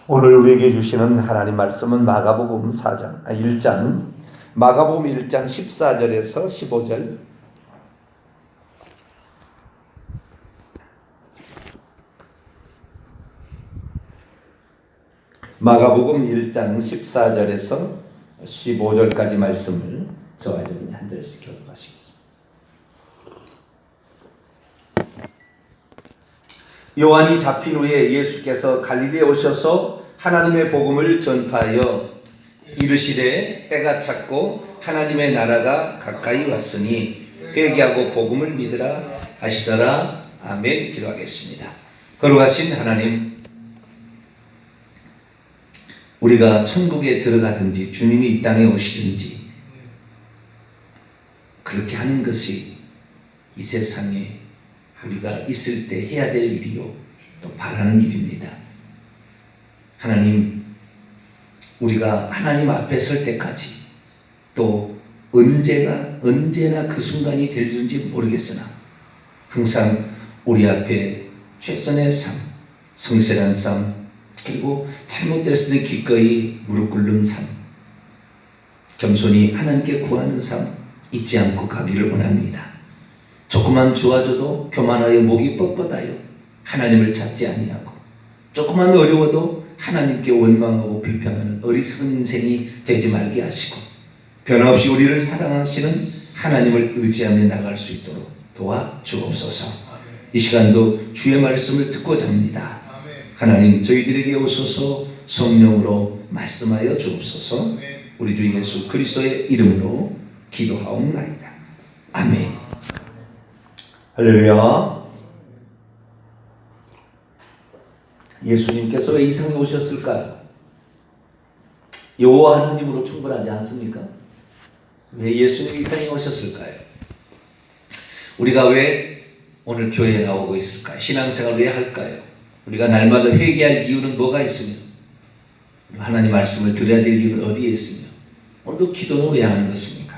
오늘 우리에게 주시는 하나님 말씀은 마가복음 1장 마가복음 1장 14절에서 15절. 마가복음 1장 14절에서 15절까지 말씀을 저와 여러분이 한 절씩 교독하시겠습니다. 요한이 잡힌 후에 예수께서 갈릴리에 오셔서 하나님의 복음을 전파하여 이르시되 때가 찼고 하나님의 나라가 가까이 왔으니 회개하고 복음을 믿으라 하시더라. 아멘. 기도하겠습니다. 거룩하신 하나님, 우리가 천국에 들어가든지 주님이 이 땅에 오시든지 그렇게 하는 것이 이 세상에 우리가 있을 때 해야 될 일이요 또 바라는 일입니다. 하나님, 우리가 하나님 앞에 설 때까지 또 언제나 그 순간이 될지 모르겠으나 항상 우리 앞에 최선의 삶, 성실한 삶, 그리고 잘못됐을 때 기꺼이 무릎 꿇는 삶, 겸손히 하나님께 구하는 삶 잊지 않고 가기를 원합니다. 조금만 좋아져도 교만하여 목이 뻣뻣하여 하나님을 찾지 아니하고, 조금만 어려워도 하나님께 원망하고 불평하는 어리석은 인생이 되지 말게 하시고, 변함없이 우리를 사랑하시는 하나님을 의지하며 나갈 수 있도록 도와 주옵소서. 이 시간도 주의 말씀을 듣고자 합니다. 하나님, 저희들에게 오소서 성령으로 말씀하여 주옵소서. 우리 주 예수 그리스도의 이름으로 기도하옵나이다. 아멘. 할렐루야. 예수님께서 왜 이 세상에 오셨을까요? 여호와 하나님으로 충분하지 않습니까? 왜 예수님이 이 세상에 오셨을까요? 우리가 왜 오늘 교회에 나오고 있을까요? 신앙생활 왜 할까요? 우리가 날마다 회개할 이유는 뭐가 있으며, 하나님 말씀을 들어야 될 이유는 어디에 있으며, 오늘도 기도는 왜 하는 것입니까?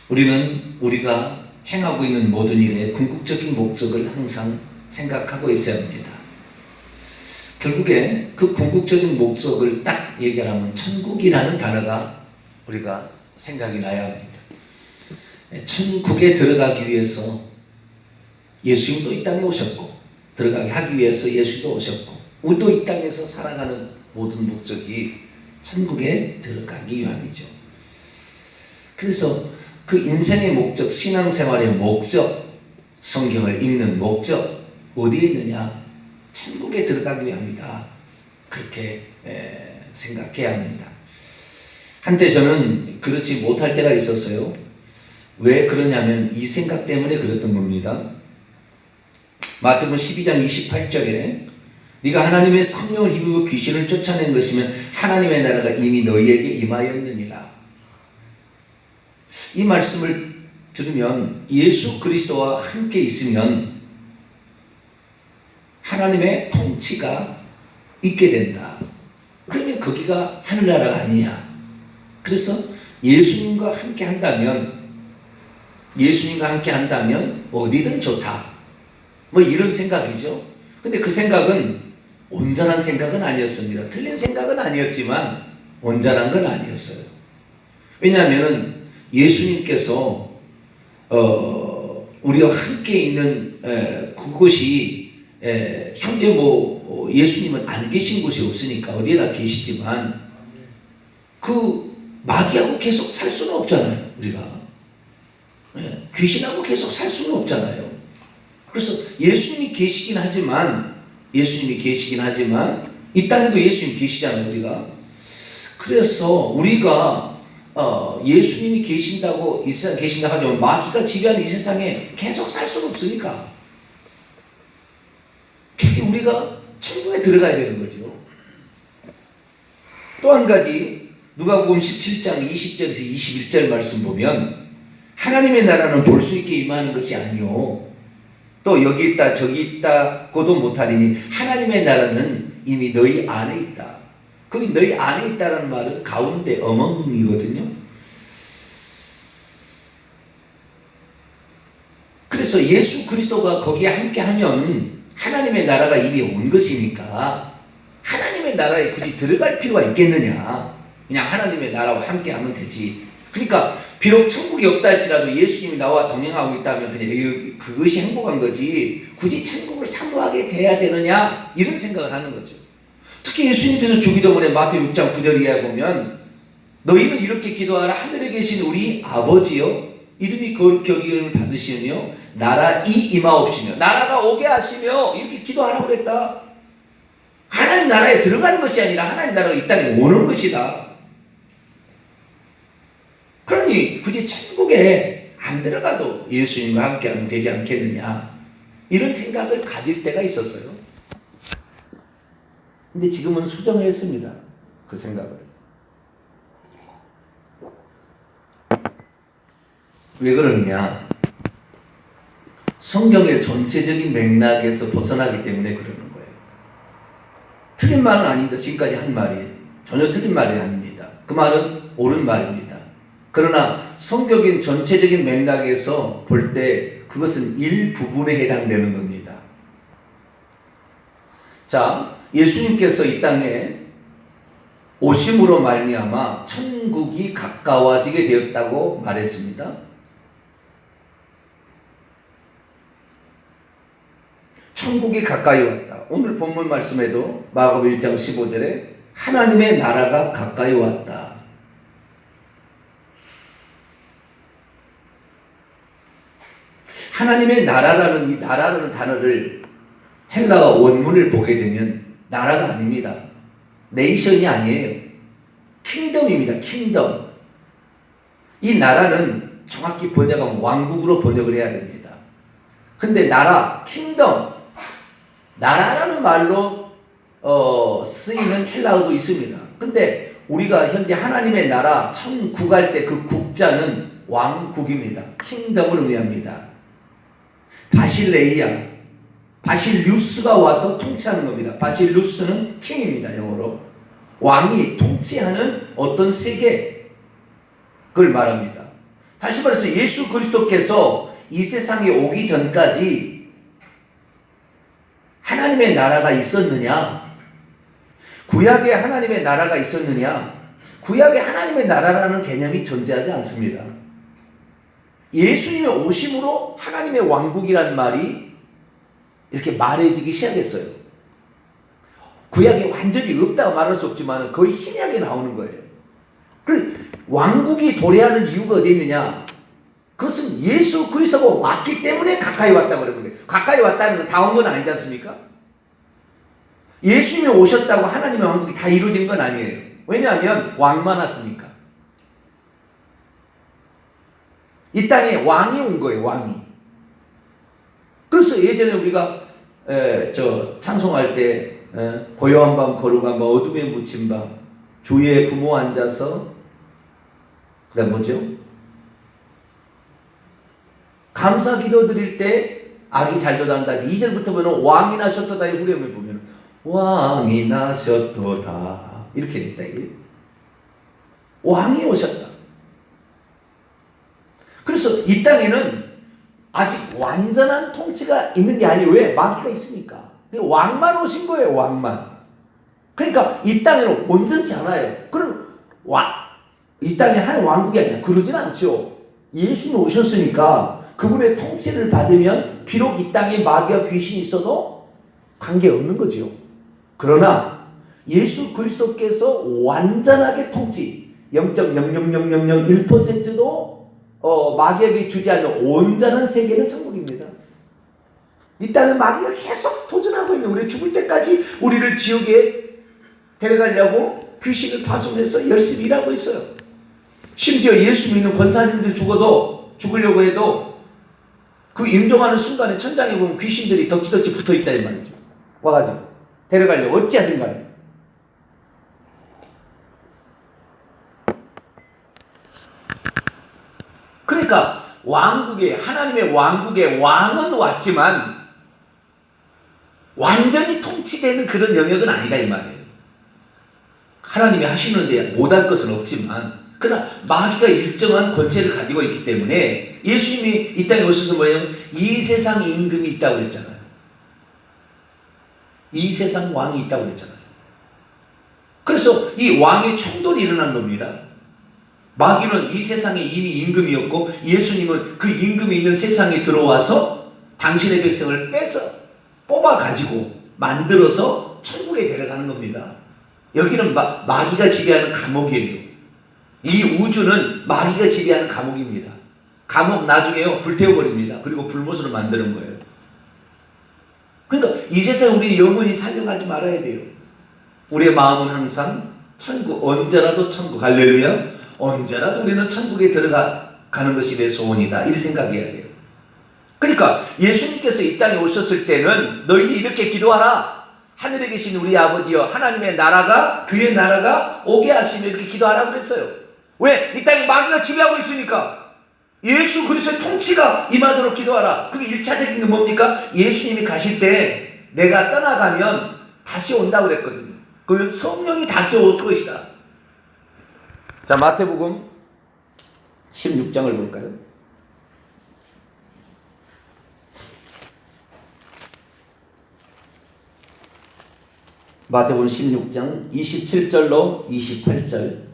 우리는 우리가 행하고 있는 모든 일에 궁극적인 목적을 항상 생각하고 있어야 합니다. 결국에 그 궁극적인 목적을 딱 얘기하면 천국이라는 단어가 우리가 생각이 나야 합니다. 천국에 들어가기 위해서 예수님도 이 땅에 오셨고, 들어가게 하기 위해서 예수도 오셨고, 우리도 이 땅에서 살아가는 모든 목적이 천국에 들어가기 위함이죠. 그래서 그 인생의 목적, 신앙생활의 목적, 성경을 읽는 목적 어디에 있느냐? 천국에 들어가기 위함이다. 그렇게 생각해야 합니다. 한때 저는 그렇지 못할 때가 있었어요. 왜 그러냐면 이 생각 때문에 그랬던 겁니다. 마태복음 12장 28절에 네가 하나님의 성령을 힘입어 귀신을 쫓아낸 것이면 하나님의 나라가 이미 너희에게 임하였느니라. 이 말씀을 들으면 예수 그리스도와 함께 있으면 하나님의 통치가 있게 된다. 그러면 거기가 하늘나라가 아니냐. 그래서 예수님과 함께 한다면 어디든 좋다. 뭐 이런 생각이죠. 근데 그 생각은 온전한 생각은 아니었습니다. 틀린 생각은 아니었지만 온전한 건 아니었어요. 왜냐하면 예수님께서 우리와 함께 있는 그곳이 현재 예수님은 안 계신 곳이 없으니까 어디에나 계시지만 그 마귀하고 계속 살 수는 없잖아요. 우리가 귀신하고 계속 살 수는 없잖아요. 그래서 예수님이 계시긴 하지만 이 땅에도 예수님이 계시잖아요. 우리가. 그래서 우리가 예수님이 계신다고 이 세상에 계신다 하지만 마귀가 지배하는 이 세상에 계속 살 수는 없으니까 결국 우리가 천국에 들어가야 되는 거죠. 또 한 가지 누가복음 17장 20절에서 21절 말씀 보면 하나님의 나라는 볼 수 있게 임하는 것이 아니요 또 여기 있다 저기 있다고도 못하리니 하나님의 나라는 이미 너희 안에 있다. 거기 너희 안에 있다는 말은 가운데 among이거든요. 그래서 예수 그리스도가 거기에 함께 하면 하나님의 나라가 이미 온 것이니까 하나님의 나라에 굳이 들어갈 필요가 있겠느냐. 그냥 하나님의 나라와 함께 하면 되지. 그러니까 비록 천국이 없다 할지라도 예수님이 나와 동행하고 있다면 그냥 그것이 행복한 거지 굳이 천국을 사모하게 돼야 되느냐 이런 생각을 하는 거죠. 특히 예수님께서 주기도문에 마태복음 6장 9절 이하에 보면 너희는 이렇게 기도하라. 하늘에 계신 우리 아버지여 이름이 거룩히 여김을 받으시며 나라 임하옵시며 나라가 오게 하시며 이렇게 기도하라고 그랬다. 하나님 나라에 들어가는 것이 아니라 하나님 나라가 이 땅에 오는 것이다. 그러니 굳이 천국에 안 들어가도 예수님과 함께하면 되지 않겠느냐 이런 생각을 가질 때가 있었어요. 근데 지금은 수정했습니다. 그 생각을. 왜 그러느냐? 성경의 전체적인 맥락에서 벗어나기 때문에 그러는 거예요. 틀린 말은 아닙니다. 지금까지 한 말이 전혀 틀린 말이 아닙니다. 그 말은 옳은 말입니다. 그러나 성경의 전체적인 맥락에서 볼 때 그것은 일부분에 해당되는 겁니다. 자, 예수님께서 이 땅에 오심으로 말미암아 천국이 가까워지게 되었다고 말했습니다. 천국이 가까이 왔다. 오늘 본문 말씀에도 마가복음 1장 15절에 하나님의 나라가 가까이 왔다. 하나님의 나라라는 이 나라라는 단어를 헬라어 원문을 보게 되면 나라가 아닙니다. 네이션이 아니에요. 킹덤입니다. 킹덤. 이 나라는 정확히 번역하면 왕국으로 번역을 해야 됩니다. 근데 나라, 킹덤, 나라라는 말로 쓰이는 헬라어도 있습니다. 근데 우리가 현재 하나님의 나라 천국 할 때 그 국자는 왕국입니다. 킹덤을 의미합니다. 바실레이아, 바실루스가 와서 통치하는 겁니다. 바실루스는 킹입니다. 영어로. 왕이 통치하는 어떤 세계, 그걸 말합니다. 다시 말해서 예수 그리스도께서 이 세상에 오기 전까지 하나님의 나라가 있었느냐? 구약에 하나님의 나라가 있었느냐? 구약에 하나님의 나라라는 개념이 존재하지 않습니다. 예수님의 오심으로 하나님의 왕국이란 말이 이렇게 말해지기 시작했어요. 구약에 완전히 없다고 말할 수 없지만 거의 희미하게 나오는 거예요. 왕국이 도래하는 이유가 어디 있느냐? 그것은 예수 그리스도가 왔기 때문에 가까이 왔다고 그러는 거예요. 가까이 왔다는 건 다 온 건 아니지 않습니까? 예수님이 오셨다고 하나님의 왕국이 다 이루어진 건 아니에요. 왜냐하면 왕만 왔으니까. 이 땅에 왕이 온 거예요. 왕이. 그래서 예전에 우리가 찬송할 때 고요한 밤 거룩한 밤 어둠에 묻힌 밤 주의 부모 앉아서 그 다음 뭐죠? 감사 기도 드릴 때 악이 잘 도단다. 2절부터 보면 왕이 나셨도다. 이 후렴을 보면 왕이 나셨도다 이렇게 됐다. 이게 왕이 오셨다. 그래서 이 땅에는 아직 완전한 통치가 있는 게 아니에요. 왜? 마귀가 있으니까. 왕만 오신 거예요. 왕만. 그러니까 이 땅에는 온전치 않아요. 그럼 이 땅에 한 왕국이 아니라 그러진 않죠. 예수님 오셨으니까 그분의 통치를 받으면 비록 이 땅에 마귀와 귀신이 있어도 관계없는 거죠. 그러나 예수 그리스도께서 완전하게 통치 0.00001%도 마귀에게 주지 않는 온전한 세계는 천국입니다. 이 땅은 마귀가 계속 도전하고 있는 우리 죽을 때까지 우리를 지옥에 데려가려고 귀신을 파송해서 열심히 일하고 있어요. 심지어 예수 믿는 권사님들 죽으려고 해도 그 임종하는 순간에 천장에 보면 귀신들이 덕지덕지 붙어있다 이 말이죠. 와가지고 데려가려고 어찌하든 간에. 그러니까 하나님의 왕국에 왕은 왔지만 완전히 통치되는 그런 영역은 아니다 이 말이에요. 하나님이 하시는데 못할 것은 없지만 그러나 마귀가 일정한 권세를 가지고 있기 때문에 예수님이 이 땅에 오셔서 뭐예요? 이 세상 임금이 있다고 그랬잖아요. 이 세상 왕이 있다고 그랬잖아요. 그래서 이 왕의 충돌이 일어난 겁니다. 마귀는 이 세상에 이미 임금이었고 예수님은 그 임금이 있는 세상에 들어와서 당신의 백성을 뽑아가지고 만들어서 천국에 데려가는 겁니다. 여기는 마귀가 지배하는 감옥이에요. 이 우주는 마귀가 지배하는 감옥입니다. 감옥 나중에요 불태워버립니다. 그리고 불못으로 만드는 거예요. 그러니까 이 세상에 우리 영원히 살려가지 말아야 돼요. 우리의 마음은 항상 천국, 언제라도 천국, 할렐루야, 언제라도 우리는 천국에 들어가는 것이 내 소원이다, 이렇게 생각해야 돼요. 그러니까 예수님께서 이 땅에 오셨을 때는 너희들이 이렇게 기도하라. 하늘에 계신 우리 아버지여, 하나님의 나라가, 그의 나라가 오게 하시며, 이렇게 기도하라고 그랬어요. 왜? 이 땅에 마귀가 지배하고 있으니까. 예수 그리스도의 통치가 임하도록 기도하라. 그게 1차적인 건 뭡니까? 예수님이 가실 때 내가 떠나가면 다시 온다고 그랬거든요. 그 성령이 다시 올 것이다. 자, 마태복음 16장을 볼까요? 마태복음 16장 27절로 28절.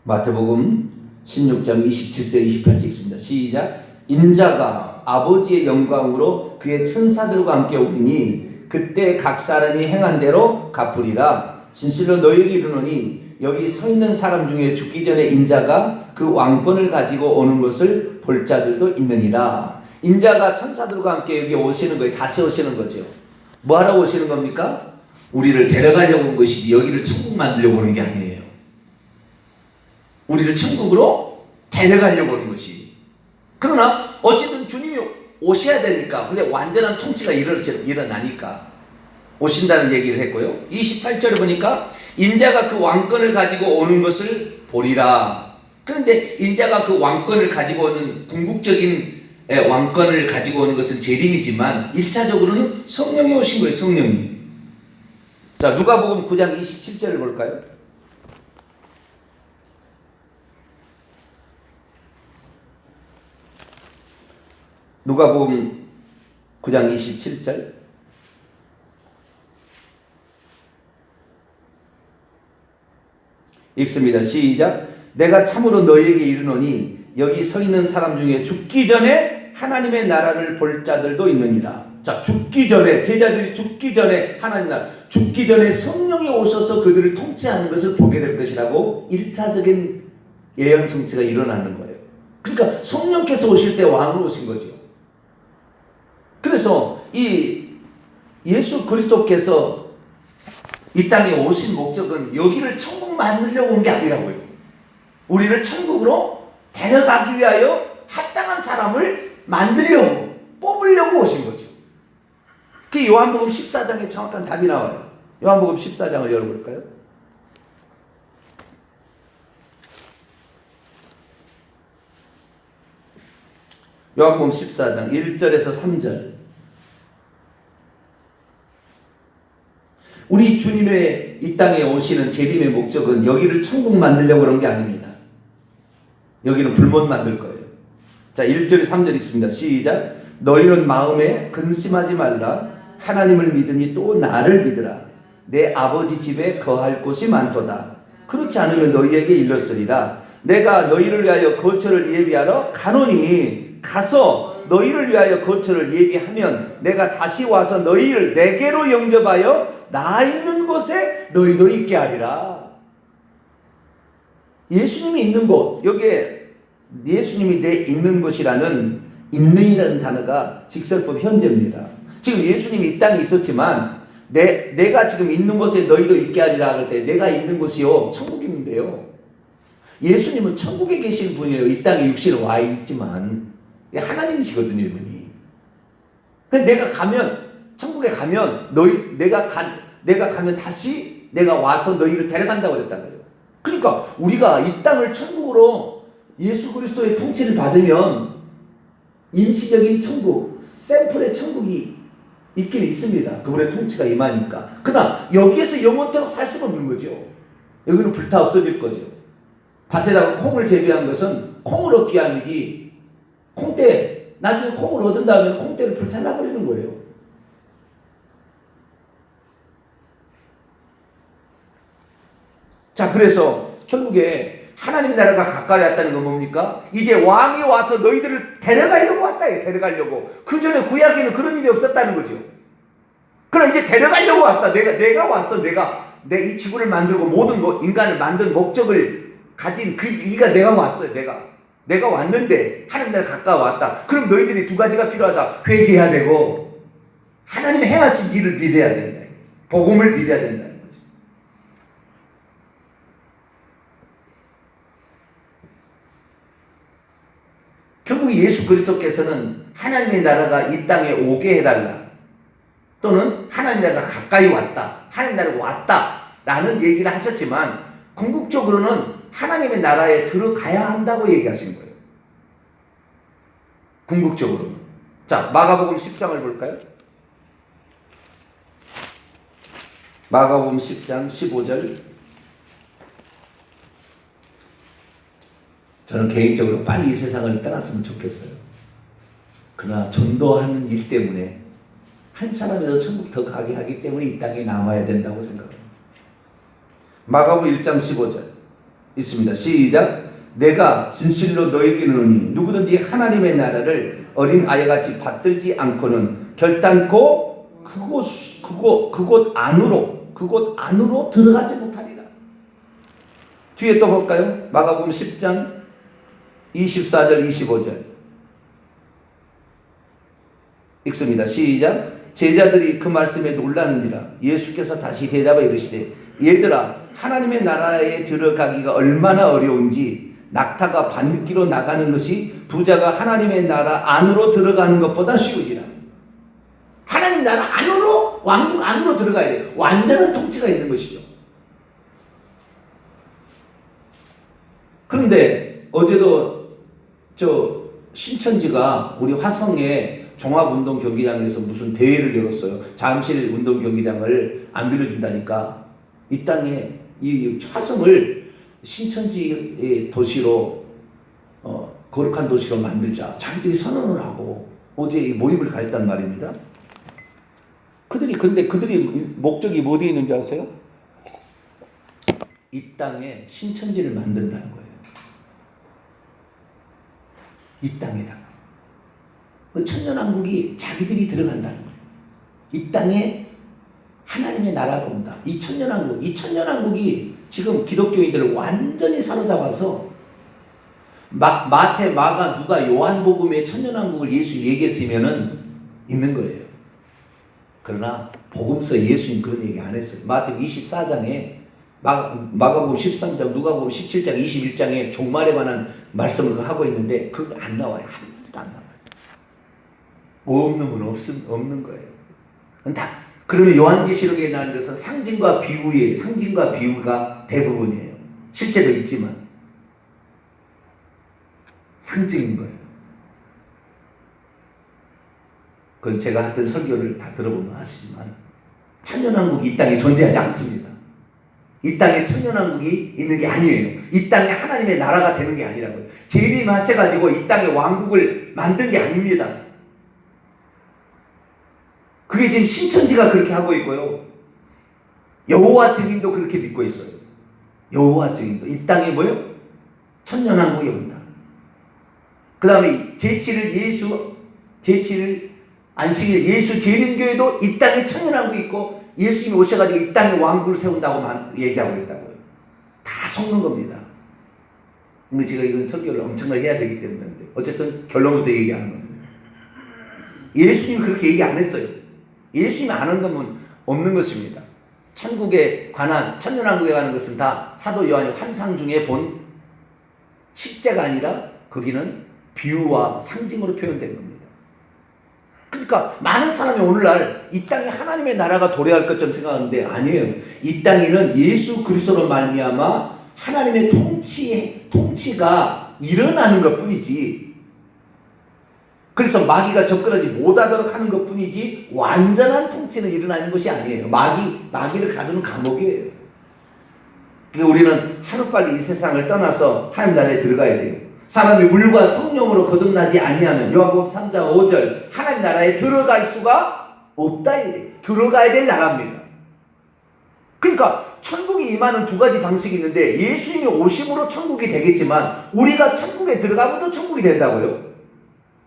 마태복음 16장 27절 28절 있습니다. 시작. 인자가 아버지의 영광으로 그의 천사들과 함께 오리니 그때 각 사람이 행한 대로 갚으리라. 진실로 너희에게 이르노니 여기 서 있는 사람 중에 죽기 전에 인자가 그 왕권을 가지고 오는 것을 볼 자들도 있느니라. 인자가 천사들과 함께 여기 오시는 거예요. 다시 오시는 거죠. 뭐 하러 오시는 겁니까? 우리를 데려가려고 온 것이지 여기를 천국 만들려고 오는 게 아니에요. 우리를 천국으로 데려가려고 오는 것이. 그러나 어쨌든 주님이 오셔야 되니까, 근데 완전한 통치가 일어나니까 오신다는 얘기를 했고요. 28절에 보니까 인자가 그 왕권을 가지고 오는 것을 보리라. 그런데 인자가 그 왕권을 가지고 오는 궁극적인 왕권을 가지고 오는 것은 재림이지만 1차적으로는 성령이 오신 거예요. 성령이. 자, 누가복음 9장 27절을 볼까요? 누가복음 9장 27절. 읽습니다. 시작. 내가 참으로 너희에게 이르노니 여기 서 있는 사람 중에 죽기 전에 하나님의 나라를 볼 자들도 있느니라. 자, 죽기 전에, 제자들이 죽기 전에 하나님 나라, 죽기 전에 성령이 오셔서 그들을 통치하는 것을 보게 될 것이라고 1차적인 예언 성취가 일어나는 거예요. 그러니까 성령께서 오실 때 왕으로 오신 거죠. 그래서 이 예수 그리스도께서 이 땅에 오신 목적은 여기를 천국 만들려고 온 게 아니라고요. 우리를 천국으로 데려가기 위하여 합당한 사람을 만들려고, 뽑으려고 오신 거죠. 그 요한복음 14장에 정확한 답이 나와요. 요한복음 14장을 열어볼까요? 요한복음 14장 1절에서 3절. 우리 주님의 이 땅에 오시는 재림의 목적은 여기를 천국 만들려고 그런 게 아닙니다. 여기는 불못 만들 거예요. 자, 1절 3절 읽습니다. 시작. 너희는 마음에 근심하지 말라. 하나님을 믿으니 또 나를 믿으라. 내 아버지 집에 거할 곳이 많도다. 그렇지 않으면 너희에게 일렀으리라. 내가 너희를 위하여 거처를 예비하러 가노니 가서 너희를 위하여 거처를 예비하면 내가 다시 와서 너희를 내게로 영접하여 나 있는 곳에 너희도 있게 하리라. 예수님이 있는 곳, 여기에 예수님이 내 있는 곳이라는 있는이라는 단어가 직설법 현재입니다. 지금 예수님이 이 땅에 있었지만 내가 지금 있는 곳에 너희도 있게 하리라 할 때 내가 있는 곳이요 천국인데요. 예수님은 천국에 계신 분이에요. 이 땅에 육신으로 와 있지만 하나님이시거든요, 이분이. 근데 내가 가면, 천국에 가면 내가 가면 다시 내가 와서 너희를 데려간다고 그랬단 거예요. 그러니까 우리가 이 땅을 천국으로 예수 그리스도의 통치를 받으면 임시적인 천국, 샘플의 천국이 있긴 있습니다. 그분의 통치가 임하니까. 그러나 여기에서 영원토록 살 수는 없는 거죠. 여기는 불타 없어질 거죠. 밭에다가 콩을 재배한 것은 콩을 얻기 위함이지 콩대 나중에 콩을 얻은 다음에 콩대를 불살라버리는 거예요. 자, 그래서 결국에 하나님의 나라가 가까이 왔다는 건 뭡니까? 이제 왕이 와서 너희들을 데려가려고 왔다. 데려가려고. 그 전에 구약에는 그런 일이 없었다는 거죠. 그럼 이제 데려가려고 왔다. 내가 왔어. 내 이 지구를 만들고 모든 인간을 만든 목적을 가진 이가 내가 왔어요. 내가 왔는데 하나님 나라 가까이 왔다. 그럼 너희들이 두 가지가 필요하다. 회개해야 되고 하나님의 행하신 일을 믿어야 된다. 복음을 믿어야 된다는 거죠. 결국 예수 그리스도께서는 하나님의 나라가 이 땅에 오게 해달라, 또는 하나님의 나라가 가까이 왔다, 하나님의 나라가 왔다 라는 얘기를 하셨지만 궁극적으로는 하나님의 나라에 들어가야 한다고 얘기하신 거예요. 궁극적으로는. 자, 마가복음 10장을 볼까요? 마가복음 10장 15절. 저는 개인적으로 빨리 이 세상을 떠났으면 좋겠어요. 그러나 전도하는 일 때문에 한 사람이라도 천국 더 가게 하기 때문에 이 땅에 남아야 된다고 생각합니다. 마가복음 1장 15절 있습니다. 시작. 내가 진실로 너에게 이르노니 누구든지 하나님의 나라를 어린 아이같이 받들지 않고는 결단코 그곳 안으로 들어가지 못하리라. 뒤에 또 볼까요? 마가복음 10장 24절 25절 읽습니다. 시작. 제자들이 그 말씀에 놀라는지라. 예수께서 다시 대답하여 이르시되 얘들아, 하나님의 나라에 들어가기가 얼마나 어려운지 낙타가 바늘기로 나가는 것이 부자가 하나님의 나라 안으로 들어가는 것보다 쉬우니라. 하나님 나라 안으로, 왕국 안으로 들어가야 돼요. 완전한 통치가 있는 것이죠. 그런데 어제도 신천지가 우리 화성에 종합운동 경기장에서 무슨 대회를 열었어요. 잠실 운동 경기장을 안 빌려준다니까 이 땅에 이 화성을 신천지의 도시로 거룩한 도시로 만들자 자기들이 선언을 하고 어제 이 모임을 가졌단 말입니다. 그들이 목적이 어디에 있는지 아세요? 이 땅에 신천지를 만든다는 거예요. 이 땅에다가 천년왕국이 자기들이 들어간다는 거예요. 이 땅에 하나님의 나라가 온다. 이 천년왕국이 지금 기독교인들을 완전히 사로잡아서 마태, 마가, 누가, 요한복음에 천년왕국을 예수 얘기했으면은 있는 거예요. 그러나 복음서에 예수님 그런 얘기 안 했어요. 마태복음 24장에 마가복음 13장, 누가복음 17장, 21장에 종말에 관한 말씀을 하고 있는데 그거 안 나와요. 한마디도 안 나와요. 없는 건 없는 거예요. 그러면 요한계시록에 나온 것은 상징과 비유가 대부분이에요. 실제로 있지만 상징인 거예요. 그건 제가 했던 설교를 다 들어보면 아시지만 천년왕국이 이 땅에 존재하지 않습니다. 이 땅에 천년왕국이 있는 게 아니에요. 이 땅에 하나님의 나라가 되는 게 아니라고요. 재림하셔가지고 이 땅에 왕국을 만든 게 아닙니다. 그게 지금 신천지가 그렇게 하고 있고요. 여호와 증인도 그렇게 믿고 있어요. 여호와 증인도 이 땅에 뭐요? 천년왕국이 온다. 그 다음에 안식일 예수 재림교회도 이 땅에 천년왕국이 있고 예수님이 오셔가지고 이 땅에 왕국을 세운다고 얘기하고 있다고요. 다 속는 겁니다. 제가 이건 설교를 엄청나게 해야 되기 때문인데 어쨌든 결론부터 얘기하는 겁니다. 예수님이 그렇게 얘기 안 했어요. 예수님이 안 한 거면 없는 것입니다. 천국에 관한, 천년왕국에 관한 것은 다 사도 요한이 환상 중에 본 실제가 아니라 거기는 비유와 상징으로 표현된 겁니다. 그러니까 많은 사람이 오늘날 이 땅에 하나님의 나라가 도래할 것처럼 생각하는데 아니에요. 이 땅에는 예수 그리스도로 말미암아 하나님의 통치가 일어나는 것뿐이지, 그래서 마귀가 접근하지 못하도록 하는 것뿐이지 완전한 통치는 일어나는 것이 아니에요. 마귀를 가두는 감옥이에요. 그러니까 우리는 하루빨리 이 세상을 떠나서 하나님 나라에 들어가야 돼요. 사람이 물과 성령으로 거듭나지 아니하면 요한복음 3장 5절 하나님 나라에 들어갈 수가 없다 이래. 들어가야 될 나라입니다. 그러니까 천국이 임하는 두 가지 방식이 있는데 예수님이 오심으로 천국이 되겠지만 우리가 천국에 들어가면 천국이 된다고요.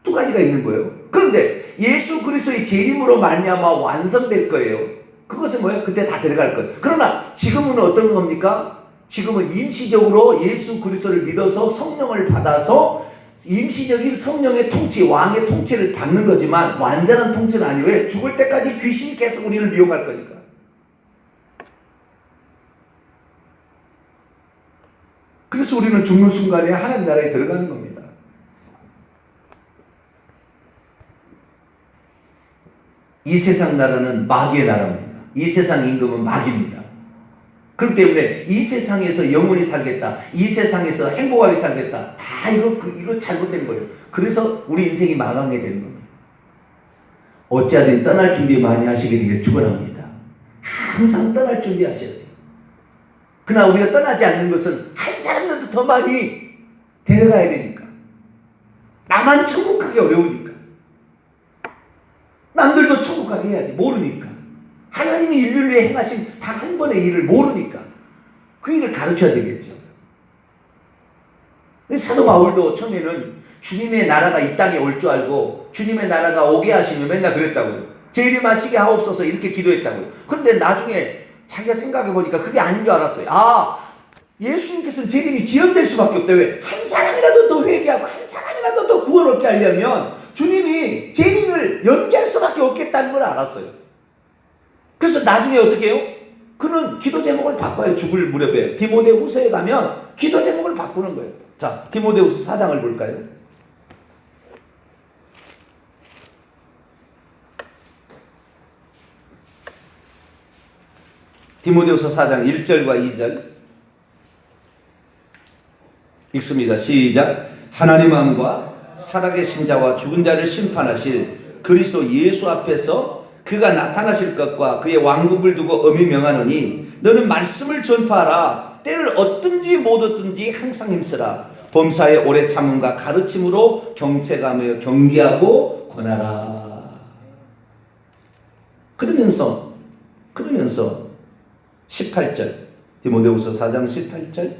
두 가지가 있는 거예요. 그런데 예수 그리스도의 재림으로 말미암아 완성될 거예요. 그것은 뭐예요? 그때 다 들어갈 거예요. 그러나 지금은 어떤 겁니까? 지금은 임시적으로 예수 그리스도를 믿어서 성령을 받아서 임시적인 성령의 통치, 왕의 통치를 받는 거지만 완전한 통치는 아니에요. 왜? 죽을 때까지 귀신이 계속 우리를 미혹할 거니까. 그래서 우리는 죽는 순간에 하나님 나라에 들어가는 겁니다. 이 세상 나라는 마귀의 나라입니다. 이 세상 임금은 마귀입니다. 그렇기 때문에 이 세상에서 영원히 살겠다, 이 세상에서 행복하게 살겠다, 다 이거 잘못된 거예요. 그래서 우리 인생이 망하게 되는 겁니다. 어찌하든 떠날 준비 많이 하시게 되길 축원합니다. 항상 떠날 준비하셔야 돼요. 그러나 우리가 떠나지 않는 것은 한 사람이라도 더 많이 데려가야 되니까. 나만 천국 가기 어려우니까. 남들도 천국 가게 해야지. 모르니까. 하나님이 인류를 위해 행하신 단 한 번의 일을 모르니까 그 일을 가르쳐야 되겠죠. 사도 바울도 처음에는 주님의 나라가 이 땅에 올 줄 알고 주님의 나라가 오게 하시면 맨날 그랬다고요. 재림하시게 하옵소서 이렇게 기도했다고요. 그런데 나중에 자기가 생각해 보니까 그게 아닌 줄 알았어요. 예수님께서는 재림이 지연될 수밖에 없다. 왜? 한 사람이라도 더 회개하고 한 사람이라도 더 구원 얻게 하려면 주님이 재림을 연기할 수밖에 없겠다는 걸 알았어요. 그래서 나중에 어떻게 해요? 그는 기도 제목을 바꿔요. 죽을 무렵에. 디모데후서에 가면 기도 제목을 바꾸는 거예요. 자, 디모데후서 4장을 볼까요? 디모데후서 4장 1절과 2절 읽습니다. 시작. 하나님 마음과 살아계신 자와 죽은 자를 심판하실 그리스도 예수 앞에서 그가 나타나실 것과 그의 왕국을 두고 엄히 명하노니 너는 말씀을 전파하라. 때를 얻든지 못 얻든지 항상 힘쓰라. 범사에 오래 참음과 가르침으로 경책하며 경계하고 권하라. 그러면서 18절 디모데후서 4장 18절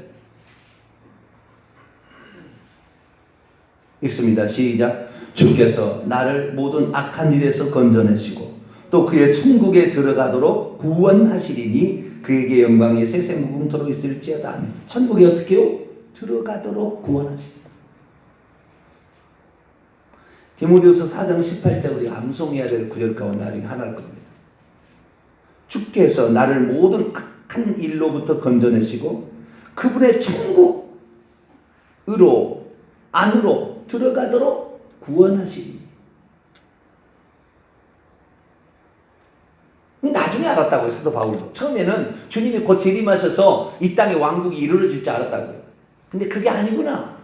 읽습니다. 시작. 주께서 나를 모든 악한 일에서 건져내시고 또 그의 천국에 들어가도록 구원하시리니 그에게 영광이 세세무궁토록 있을지어다. 천국에 어떻게 해요? 들어가도록 구원하시리. 디모데후서 4장 18절 우리 암송해야 될 구절 가운데 하나일 겁니다. 주께서 나를 모든 악한 일로부터 건져내시고 그분의 천국으로 안으로 들어가도록 구원하시리. 나중에 알았다고요. 사도 바울도. 처음에는 주님이 곧 재림하셔서 이 땅에 왕국이 이루어질 줄 알았다고요. 근데 그게 아니구나.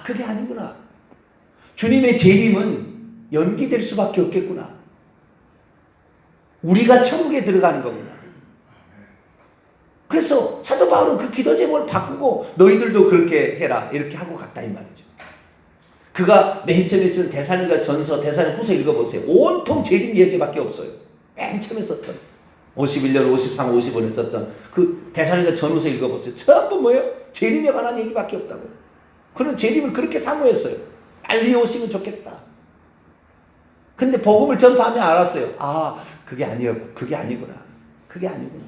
그게 아니구나. 주님의 재림은 연기될 수밖에 없겠구나. 우리가 천국에 들어가는 거구나. 그래서 사도 바울은 그 기도 제목을 바꾸고 너희들도 그렇게 해라 이렇게 하고 갔다 이 말이죠. 그가 맨 처음에 쓴 데살로니가 전서, 데살로니가 후서 읽어보세요. 온통 재림 얘기밖에 없어요. 맨 처음에 썼던 51년, 53, 55년에 썼던 그 데살로니가 전후서 읽어보세요. 전부 뭐예요? 재림에 관한 얘기밖에 없다고. 그는 재림을 그렇게 사모했어요. 빨리 오시면 좋겠다. 근데 복음을 전파하면 알았어요. 그게 아니었고, 그게 아니구나. 그게 아니구나.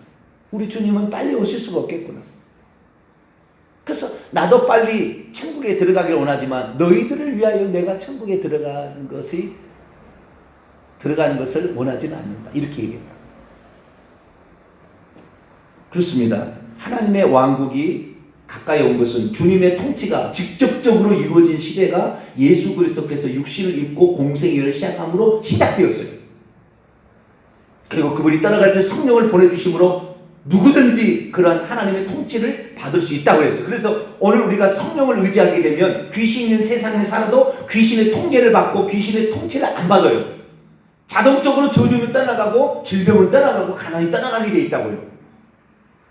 우리 주님은 빨리 오실 수가 없겠구나. 그래서 나도 빨리 천국에 들어가기를 원하지만 너희들을 위하여 내가 천국에 들어가는 것을 원하지는 않는다. 이렇게 얘기했다. 그렇습니다. 하나님의 왕국이 가까이 온 것은 주님의 통치가 직접적으로 이루어진 시대가 예수 그리스도께서 육신을 입고 공생애를 시작함으로 시작되었어요. 그리고 그분이 떠나갈 때 성령을 보내주심으로 누구든지 그러한 하나님의 통치를 받을 수 있다고 했어요. 그래서 오늘 우리가 성령을 의지하게 되면 귀신 있는 세상에 살아도 귀신의 통제를 받고 귀신의 통치를 안 받아요. 자동적으로 저주는 떠나가고 질병은 떠나가고 가난이 떠나가게 돼 있다고요.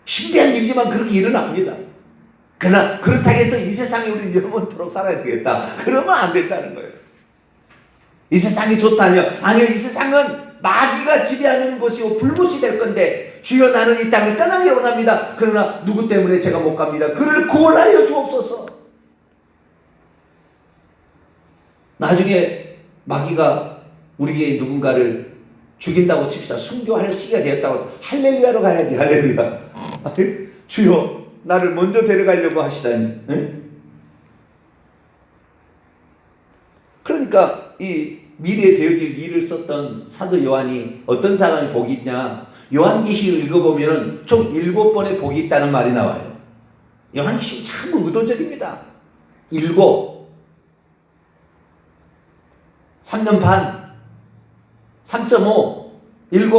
신비한 일이지만 그렇게 일어납니다. 그러나 그렇다고 해서 이 세상에 우리는 영원토록 살아야 되겠다. 그러면 안 된다는 거예요. 이 세상이 좋다뇨? 아니요. 이 세상은 마귀가 지배하는 곳이고 불못이 될 건데 주여 나는 이 땅을 떠나기 원합니다. 그러나 누구 때문에 제가 못 갑니다. 그를 구원하여 주옵소서. 나중에 마귀가 우리에게 누군가를 죽인다고 칩시다. 순교할 시기가 되었다고 할렐루야로 가야지. 할렐루야. 주여 나를 먼저 데려가려고 하시다니. 에? 그러니까 이 미래에 되어질 일을 썼던 사도 요한이 어떤 사람이 복이 있냐. 요한계시를 읽어보면 총 7번의 복이 있다는 말이 나와요. 요한계시는 참 의도적입니다. 7, 3년 반, 3.5, 7,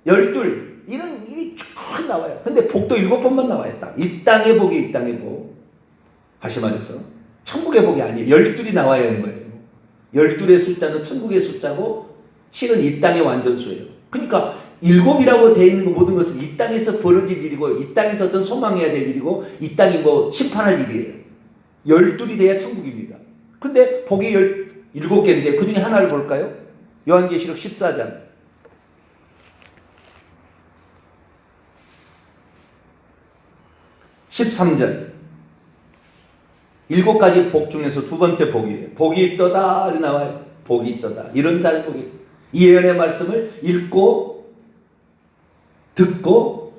12 이런 일이 쭉 나와요. 근데 복도 7번만 나와요. 딱. 이 땅의 복이 이 땅의 복. 다시 말해서 천국의 복이 아니에요. 12이 나와야 하는 거예요. 12의 숫자는 천국의 숫자고 7은 이 땅의 완전수예요. 그러니까 7이라고 되어 있는 모든 것은 이 땅에서 벌어질 일이고 이 땅에서 어떤 소망해야 될 일이고 이 땅이 뭐 심판할 일이에요. 12이 돼야 천국입니다. 근데 복이 17개인데 그 중에 하나를 볼까요? 요한계시록 14장 13절 7가지 복 중에서 두 번째 복이에요. 복이 있도다 나와요. 복이 있도다. 이런 잘복이 이 예언의 말씀을 읽고 듣고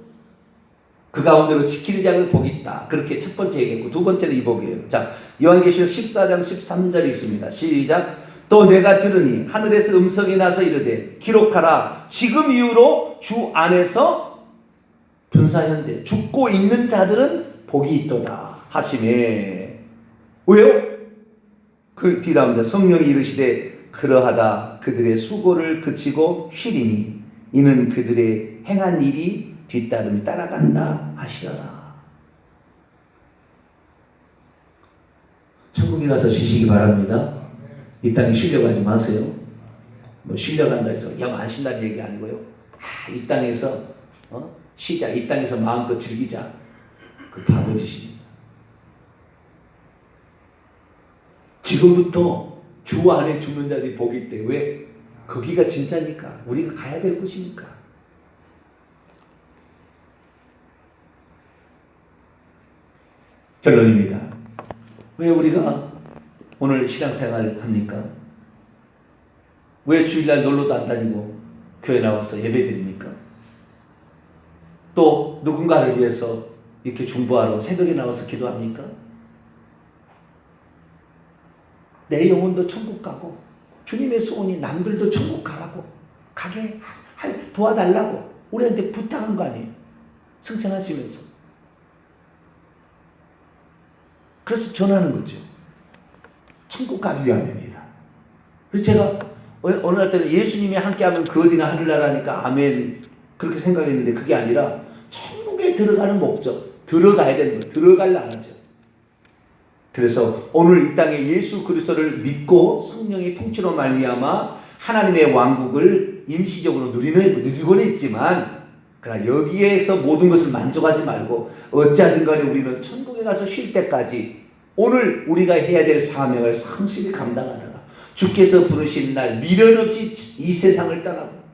그 가운데로 지키는 자는 복이 있다. 그렇게 첫 번째 얘기했고 두 번째는 이 복이에요. 자, 요한계시록 14장 13절 읽습니다. 시작. 또 내가 들으니 하늘에서 음성이 나서 이르되 기록하라. 지금 이후로 주 안에서 분사현재 죽고 있는 자들은 복이 있도다 하시매. 왜요? 그 뒤다음에 성령이 이르시되 그러하다 그들의 수고를 그치고 쉬리니 이는 그들의 행한 일이 뒤따름이 따라간다 하시더라. 천국에 가서 쉬시기 바랍니다. 이 땅에 쉬려가지 마세요. 뭐 쉬려간다 해서 영 안 쉰다는 얘기 아니고요. 이 땅에서 쉬자. 이 땅에서 마음껏 즐기자. 그 바보 짓입니다. 지금부터 주 안에 죽는 자들이 복이 있대. 왜? 거기가 진짜니까. 우리가 가야 될 곳이니까. 결론입니다. 왜 우리가 오늘 신앙생활을 합니까? 왜 주일날 놀러도 안 다니고 교회 나와서 예배드립니까? 또 누군가를 위해서 이렇게 중보하러 새벽에 나와서 기도합니까? 내 영혼도 천국 가고 주님의 소원이 남들도 천국 가라고 가게 도와달라고 우리한테 부탁한 거 아니에요. 승천하시면서. 그래서 전하는 거죠. 천국 가기 위함입니다. 그래서 제가 어느 날 때는 예수님이 함께하면 그 어디나 하늘나라니까 아멘 그렇게 생각했는데 그게 아니라 천국에 들어가는 목적, 들어가야 되는 거예요. 들어가려 안 하죠. 그래서 오늘 이 땅에 예수 그리스도를 믿고 성령의 통치로 말미암아 하나님의 왕국을 임시적으로 누리고는 있지만 그러나 여기에서 모든 것을 만족하지 말고 어찌하든 간에 우리는 천국에 가서 쉴 때까지 오늘 우리가 해야 될 사명을 성실히 감당하다가 주께서 부르신 날 미련 없이 이 세상을 떠나고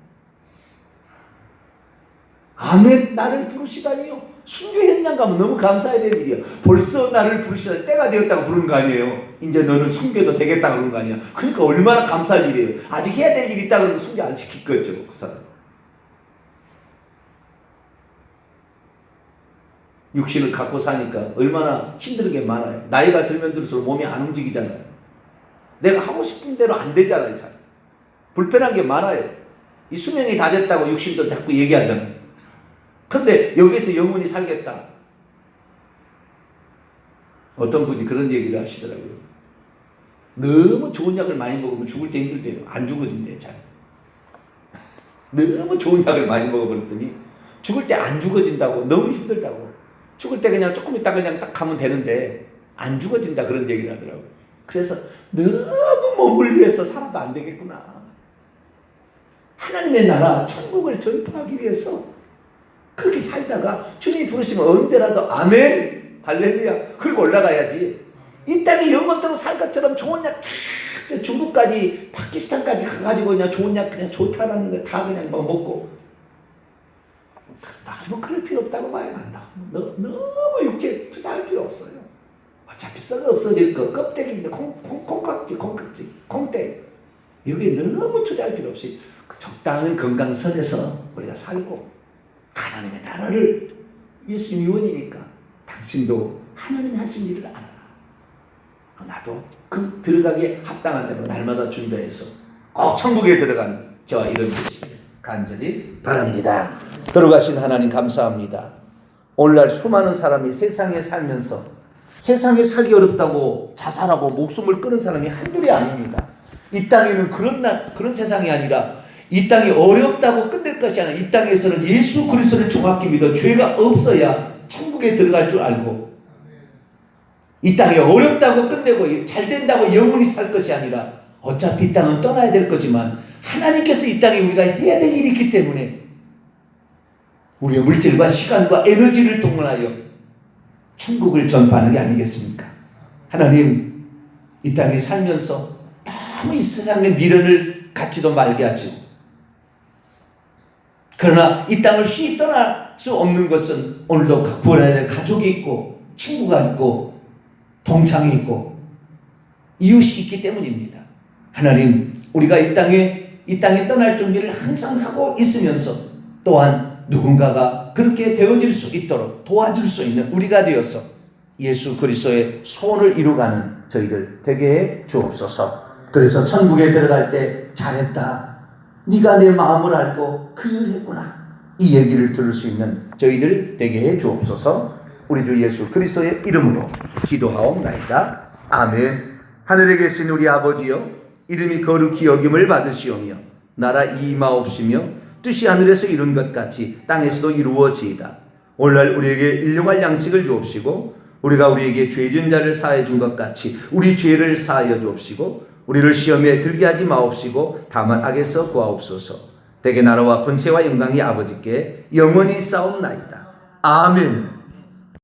아멘 나를 부르시다니요. 순교 현장 가면 너무 감사해야 될 일이야. 벌써 나를 부르시다 때가 되었다고 부르는 거 아니에요. 이제 너는 순교도 되겠다 그러는 거 아니야. 그러니까 얼마나 감사할 일이에요. 아직 해야 될 일이 있다 그러면 순교 안 시킬 거죠. 그 사람. 육신을 갖고 사니까 얼마나 힘든 게 많아요. 나이가 들면 들수록 몸이 안 움직이잖아요. 내가 하고 싶은 대로 안 되잖아요. 잘. 불편한 게 많아요. 이 수명이 다 됐다고 육신도 자꾸 얘기하잖아요. 근데 여기서 영원히 살겠다. 어떤 분이 그런 얘기를 하시더라고요. 너무 좋은 약을 많이 먹으면 죽을 때 힘들대요. 안 죽어진대요. 잘. 너무 좋은 약을 많이 먹어버렸더니 죽을 때 안 죽어진다고. 너무 힘들다고. 죽을 때 그냥 조금 있다 그냥 딱 가면 되는데 안 죽어진다 그런 얘기를 하더라고요. 그래서 너무 몸을 위해서 살아도 안 되겠구나. 하나님의 나라 천국을 전파하기 위해서 그렇게 살다가 주님이 부르시면 언제라도 아멘 할렐루야. 그리고 올라가야지. 이 땅에 영원토록 살 것처럼 좋은 약 중국까지 파키스탄까지 가가지고 그냥 좋은 약 그냥 좋다라는 거 다 그냥 뭐 먹고 뭐 그럴 필요 없다고 봐야 한다. 너무 육체에 투자할 필요 없어요. 어차피 썩어 없어질 거 껍데기인데 콩깍지 콩대 여기에 너무 투자할 필요 없이 그 적당한 건강선에서 우리가 살고 하나님의 나라를 예수님 유언이니까 당신도 하나님이 하신 일을 알아라. 나도 그 들어가기에 합당한 대로 날마다 준비해서 꼭 천국에 들어간 저와 이런 것이 간절히 바랍니다. 들어가신 하나님 감사합니다. 오늘날 수많은 사람이 세상에 살면서 세상에 살기 어렵다고 자살하고 목숨을 끊은 사람이 한둘이 아닙니다. 이 땅에는 그런 세상이 아니라 이 땅이 어렵다고 끝낼 것이 아니라 이 땅에서는 예수 그리스도를 정확히 믿어 죄가 없어야 천국에 들어갈 줄 알고 이 땅이 어렵다고 끝내고 잘 된다고 영원히 살 것이 아니라 어차피 이 땅은 떠나야 될 거지만 하나님께서 이 땅에 우리가 해야 될 일이 있기 때문에 우리의 물질과 시간과 에너지를 동원하여 천국을 전파하는 게 아니겠습니까? 하나님 이 땅에 살면서 너무 이 세상의 미련을 갖지도 말게 하시고 그러나 이 땅을 쉬이 떠날 수 없는 것은 오늘도 구원해야 될 가족이 있고 친구가 있고 동창이 있고 이웃이 있기 때문입니다. 하나님 우리가 이 땅에 떠날 준비를 항상 하고 있으면서 또한 누군가가 그렇게 되어질 수 있도록 도와줄 수 있는 우리가 되어서 예수 그리스도의 소원을 이루가는 저희들 되게 해 주옵소서. 그래서 천국에 들어갈 때 잘했다. 네가 내 마음을 알고 그 일을 했구나. 이 얘기를 들을 수 있는 저희들 되게 해 주옵소서. 우리 주 예수 그리스도의 이름으로 기도하옵나이다. 아멘. 하늘에 계신 우리 아버지여 이름이 거룩히 여김을 받으시오며 나라 임하옵시며 뜻이 하늘에서 이룬 것 같이 땅에서도 이루어지이다. 오늘날 우리에게 일용할 양식을 주옵시고 우리가 우리에게 죄진 자를 사하여 준 것 같이 우리 죄를 사하여 주옵시고 우리를 시험에 들게 하지 마옵시고 다만 악에서 구하옵소서. 대개 나라와 권세와 영광이 아버지께 영원히 싸움나이다. 아멘.